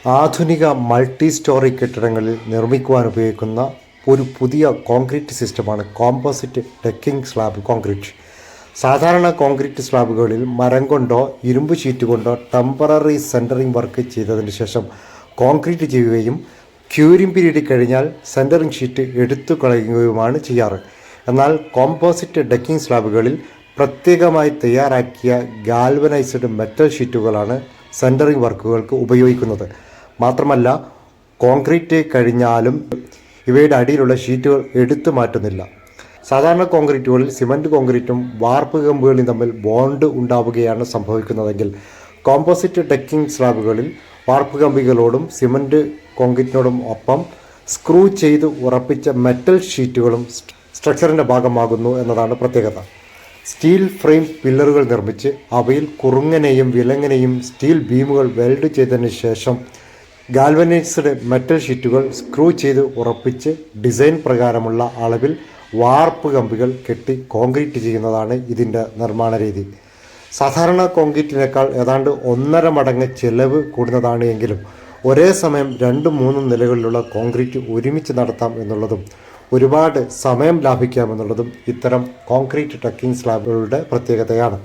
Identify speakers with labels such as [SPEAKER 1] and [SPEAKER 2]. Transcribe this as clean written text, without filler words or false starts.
[SPEAKER 1] ആധുനിക multi story കെട്ടിടങ്ങളിൽ നിർമ്മിക്കുവാൻ ഉപയോഗിക്കുന്ന ഒരു പുതിയ കോൺക്രീറ്റ് സിസ്റ്റമാണ് കോമ്പോസിറ്റ് ഡെക്കിംഗ് സ്ലാബ് കോൺക്രീറ്റ്. സാധാരണ കോൺക്രീറ്റ് സ്ലാബുകളിൽ മരം കൊണ്ടോ ഇരുമ്പ് ഷീറ്റ് കൊണ്ടോ ടെമ്പററി സെൻറ്ററിംഗ് വർക്ക് ചെയ്തതിന് ശേഷം കോൺക്രീറ്റ് ചെയ്യുകയും ക്യൂരിംഗ് പീരീഡ് കഴിഞ്ഞാൽ സെൻറ്ററിംഗ് ഷീറ്റ് എടുത്തു കളയുകയുമാണ് ചെയ്യാറ്. എന്നാൽ കോമ്പോസിറ്റ് ഡെക്കിംഗ് സ്ലാബുകളിൽ പ്രത്യേകമായി തയ്യാറാക്കിയ ഗാൽവനൈസ്ഡ് മെറ്റൽ ഷീറ്റുകളാണ് സെൻറ്ററിംഗ് വർക്കുകൾക്ക് ഉപയോഗിക്കുന്നത്. മാത്രമല്ല, കോൺക്രീറ്റ് കഴിഞ്ഞാലും ഇവയുടെ അടിയിലുള്ള ഷീറ്റുകൾ എടുത്തു മാറ്റുന്നില്ല. സാധാരണ കോൺക്രീറ്റുകളിൽ സിമൻറ്റ് കോൺക്രീറ്റും വാർപ്പ് കമ്പുകളും തമ്മിൽ ബോണ്ട് ഉണ്ടാവുകയാണ് സംഭവിക്കുന്നതെങ്കിൽ കോമ്പോസിറ്റ് ഡെക്കിംഗ് സ്ലാബുകളിൽ വാർപ്പ് കമ്പികളോടും സിമൻറ്റ് കോൺക്രീറ്റിനോടും ഒപ്പം സ്ക്രൂ ചെയ്ത് ഉറപ്പിച്ച മെറ്റൽ ഷീറ്റുകളും സ്ട്രക്ചറിൻ്റെ ഭാഗമാകുന്നു എന്നതാണ് പ്രത്യേകത. സ്റ്റീൽ ഫ്രെയിം പില്ലറുകൾ നിർമ്മിച്ച് അവയിൽ കുറുങ്ങനെയും വിലങ്ങനെയും സ്റ്റീൽ ബീമുകൾ വെൽഡ് ചെയ്തതിന് ശേഷം ഗാൽവനൈസ്ഡ് മെറ്റൽ ഷീറ്റുകൾ സ്ക്രൂ ചെയ്ത് ഉറപ്പിച്ച് ഡിസൈൻ പ്രകാരമുള്ള അളവിൽ വാർപ്പ് കമ്പികൾ കെട്ടി കോൺക്രീറ്റ് ചെയ്യുന്നതാണ് ഇതിൻ്റെ നിർമ്മാണ രീതി. സാധാരണ കോൺക്രീറ്റിനേക്കാൾ ഏതാണ്ട് 1.5 മടങ്ങ് ചെലവ് കൂടുന്നതാണ് എങ്കിലും ഒരേ സമയം 2-3 നിലകളിലുള്ള കോൺക്രീറ്റ് ഒരുമിച്ച് നടത്താം എന്നുള്ളതും ഒരുപാട് സമയം ലാഭിക്കാമെന്നുള്ളതും ഇത്തരം കോൺക്രീറ്റ് ഡെക്കിംഗ് സ്ലാബുകളുടെ പ്രത്യേകതയാണ്.